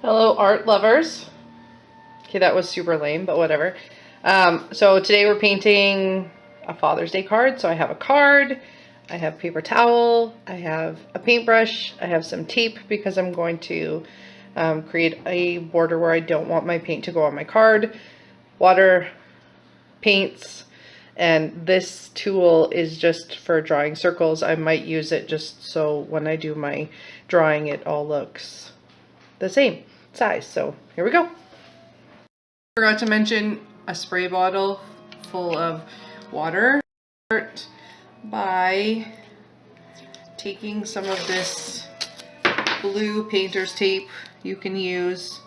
Hello, art lovers. Okay, that was super lame, but whatever. So today we're painting a Father's Day card. So I have a card, I have paper towel, I have a paintbrush, I have some tape because I'm going to create a border where I don't want my paint to go on my card, water, paints, and this tool is just for drawing circles. I might use it just so when I do my drawing it all looks the same size. So here we go. Forgot to mention a spray bottle full of water. Start by taking some of this blue painter's tape. You can use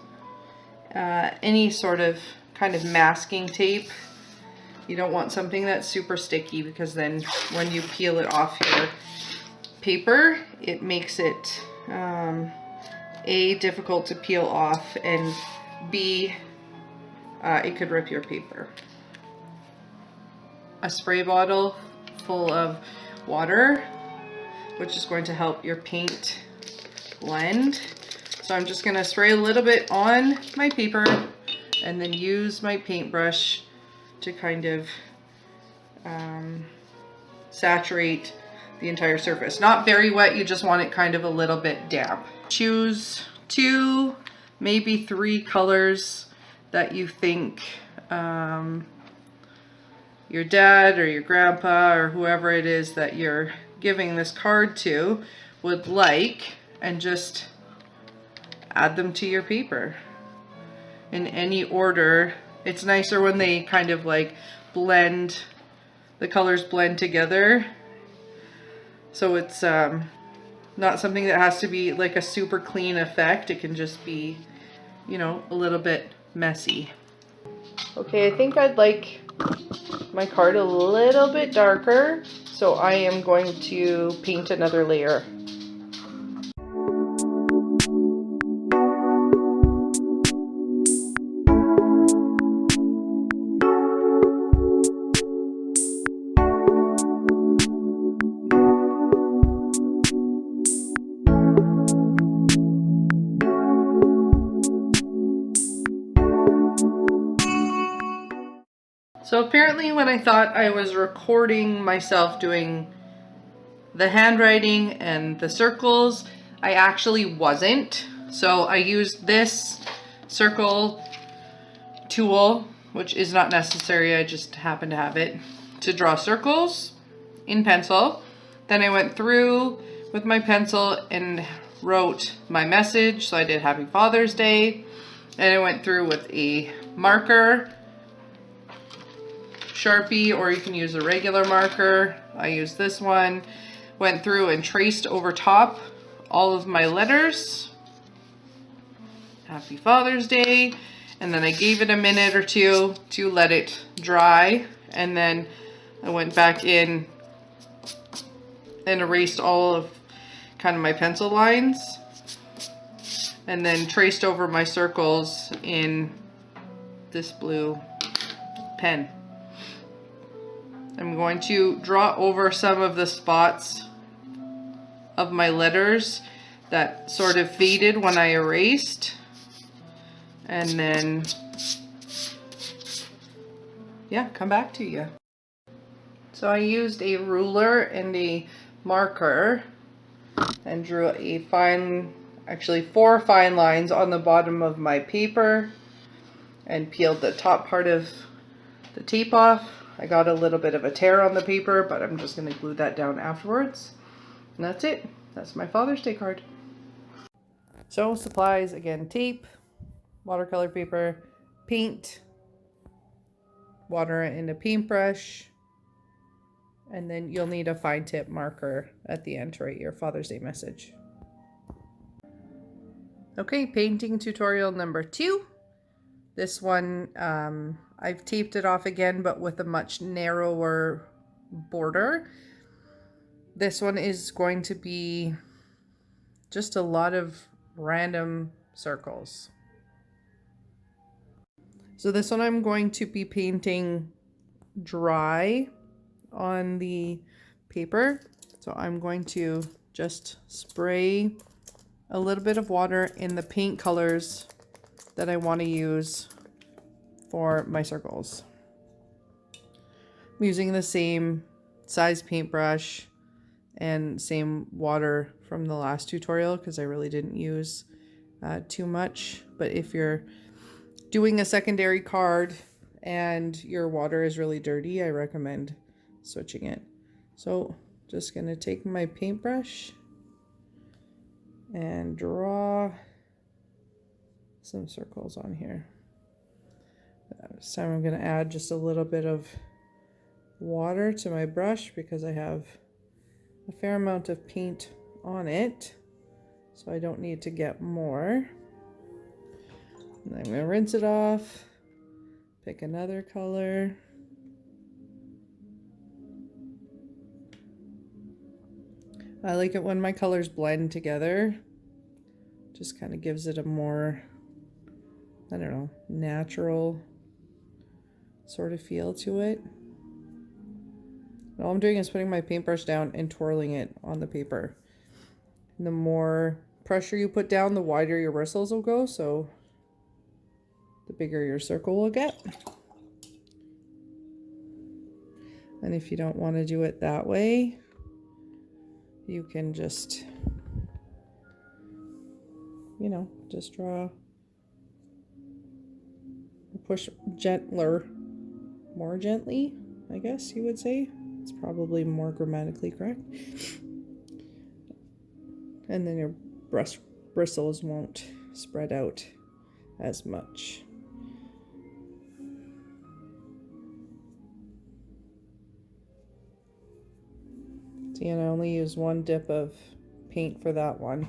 any sort of kind of masking tape. You don't want something that's super sticky because then when you peel it off your paper, it makes it A, difficult to peel off, and B, it could rip your paper. A spray bottle full of water, which is going to help your paint blend. So I'm just going to spray a little bit on my paper and then use my paintbrush to kind of saturate the entire surface. Not very wet, you just want it kind of a little bit damp. Choose 2, maybe 3 colors that you think your dad or your grandpa or whoever it is that you're giving this card to would like, and just add them to your paper in any order. It's nicer when they kind of like blend, the colors blend together, so it's not something that has to be like a super clean effect. It can just be, you know, a little bit messy. Okay, I think I'd like my card a little bit darker, so I am going to paint another layer. So apparently when I thought I was recording myself doing the handwriting and the circles, I actually wasn't. So I used this circle tool, which is not necessary, I just happen to have it, to draw circles in pencil. Then I went through with my pencil and wrote my message. So I did Happy Father's Day. And I went through with a marker, Sharpie, or you can use a regular marker. I used this one. Went through and traced over top all of my letters. Happy Father's Day. And then I gave it a minute or two to let it dry. And then I went back in and erased all of kind of my pencil lines. And then traced over my circles in this blue pen. I'm going to draw over some of the spots of my letters that sort of faded when I erased. And then, yeah, come back to you. So I used a ruler and a marker and drew a fine, actually 4 fine lines on the bottom of my paper and peeled the top part of the tape off. I got a little bit of a tear on the paper, but I'm just going to glue that down afterwards. And that's it. That's my Father's Day card. So supplies, again, tape, watercolor paper, paint, water and a paintbrush, and then you'll need a fine tip marker at the end to write your Father's Day message. Okay, painting tutorial number 2. This one, I've taped it off again, but with a much narrower border. This one is going to be just a lot of random circles. So this one I'm going to be painting dry on the paper. So I'm going to just spray a little bit of water in the paint colors that I want to use for my circles. I'm using the same size paintbrush and same water from the last tutorial because I really didn't use too much. But if you're doing a secondary card and your water is really dirty, I recommend switching it. So just gonna take my paintbrush and draw some circles on here. This time I'm gonna add just a little bit of water to my brush because I have a fair amount of paint on it, so I don't need to get more. And I'm gonna rinse it off, pick another color. I like it when my colors blend together. Just kind of gives it a more, I don't know, natural sort of feel to it. And all I'm doing is putting my paintbrush down and twirling it on the paper. And the more pressure you put down, the wider your bristles will go, so the bigger your circle will get. And if you don't want to do it that way, you can just, you know, just draw, push gentler, more gently, I guess you would say. It's probably more grammatically correct. And then your bristles won't spread out as much. See, and I only use one dip of paint for that one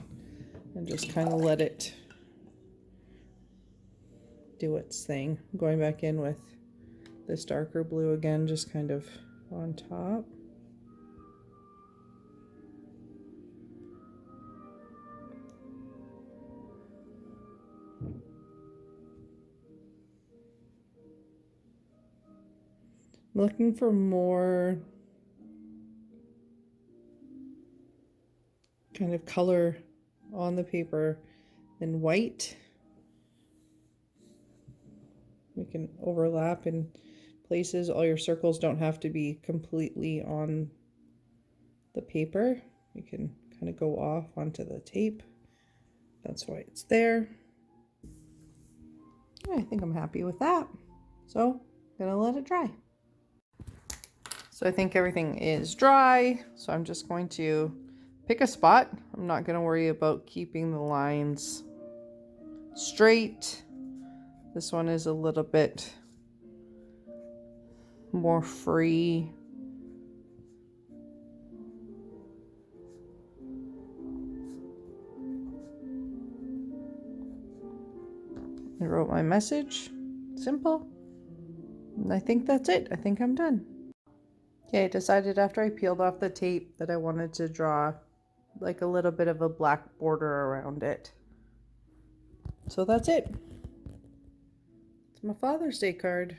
and just kind of let it do its thing. Going back in with this darker blue again, just kind of on top. I'm looking for more kind of color on the paper than white. We can overlap in places. All your circles don't have to be completely on the paper. You can kind of go off onto the tape. That's why it's there. I think I'm happy with that. So I'm gonna let it dry. So I think everything is dry. So I'm just going to pick a spot. I'm not gonna worry about keeping the lines straight. This one is a little bit more free. I wrote my message. Simple. And I think that's it. I think I'm done. Okay, I decided after I peeled off the tape that I wanted to draw like a little bit of a black border around it. So that's it. It's my Father's Day card.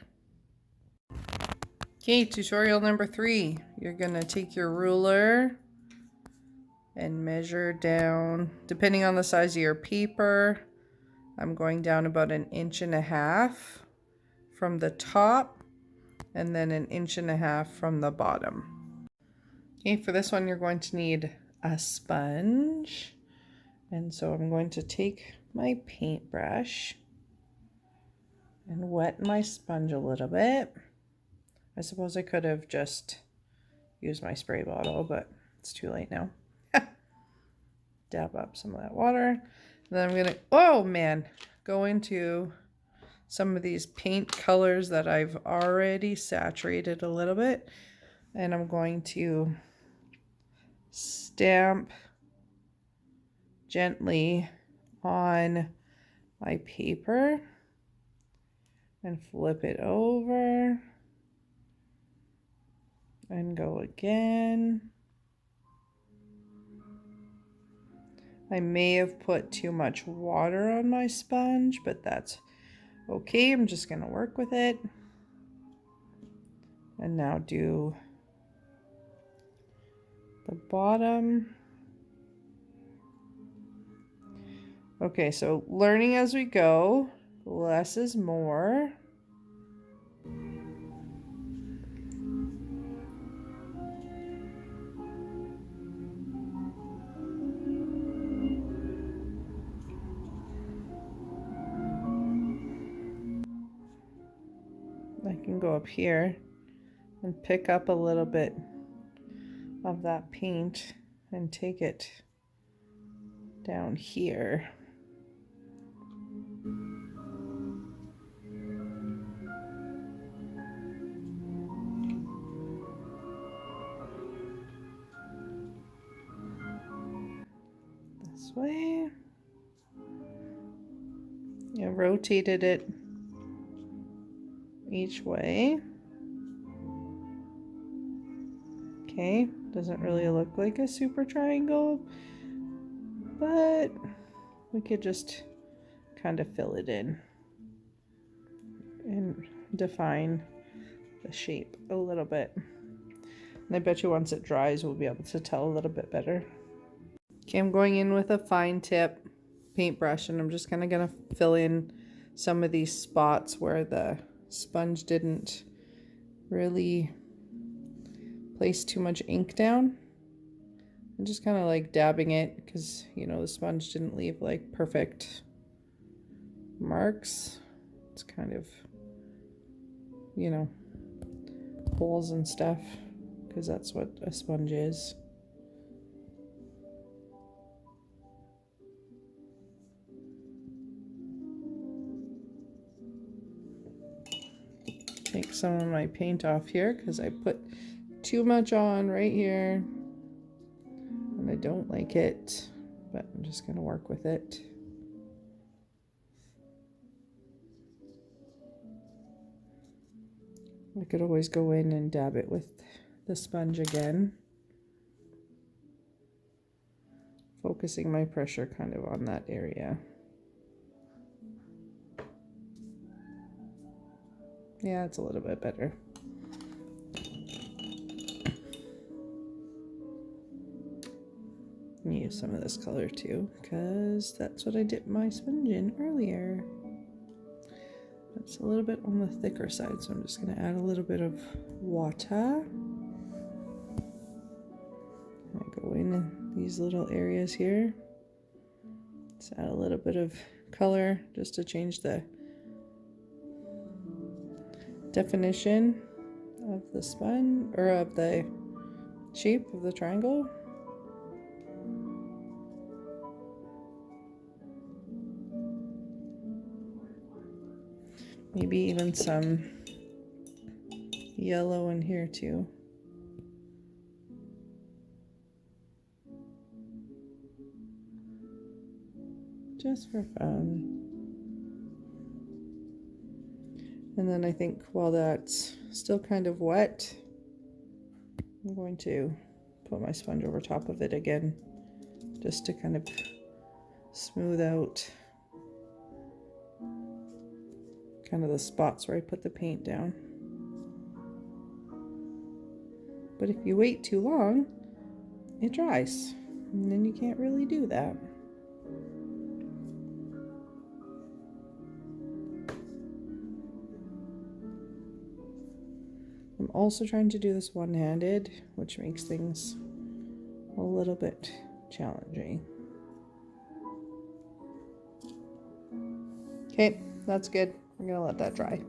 Okay, tutorial number 3. You're gonna take your ruler and measure down, depending on the size of your paper. I'm going down about 1.5 inches from the top and then 1.5 inches from the bottom. Okay, for this one you're going to need a sponge. And so I'm going to take my paintbrush and wet my sponge a little bit. I suppose I could have just used my spray bottle, but it's too late now. Dab up some of that water. And then I'm gonna, oh man, go into some of these paint colors that I've already saturated a little bit. And I'm going to stamp gently on my paper and flip it over and go again. I may have put too much water on my sponge, but that's okay. I'm just gonna work with it. And now do the bottom. Okay, so learning as we go. Less is more. I can go up here and pick up a little bit of that paint and take it down here. This way. Yeah, rotated it each way. Okay, doesn't really look like a super triangle, but we could just kind of fill it in and define the shape a little bit. And I bet you once it dries, we'll be able to tell a little bit better. Okay, I'm going in with a fine tip paintbrush, and I'm just kind of gonna fill in some of these spots where the sponge didn't really place too much ink down. I'm just kind of like dabbing it because, you know, the sponge didn't leave like perfect marks. It's kind of, you know, holes and stuff because that's what a sponge is. Take some of my paint off here because I put too much on right here and I don't like it, but I'm just going to work with it. I could always go in and dab it with the sponge again, focusing my pressure kind of on that area. Yeah, it's a little bit better. Use some of this color too, because that's what I dipped my sponge in earlier. It's a little bit on the thicker side, so I'm just going to add a little bit of water. I go in these little areas here. Let's add a little bit of color just to change the definition of the sponge, or of the shape of the triangle. Maybe even some yellow in here too. Just for fun. And then I think while that's still kind of wet, I'm going to put my sponge over top of it again, just to kind of smooth out kind of the spots where I put the paint down. But if you wait too long, it dries, and then you can't really do that. I'm also trying to do this one-handed, which makes things a little bit challenging. Okay, that's good. I'm gonna let that dry.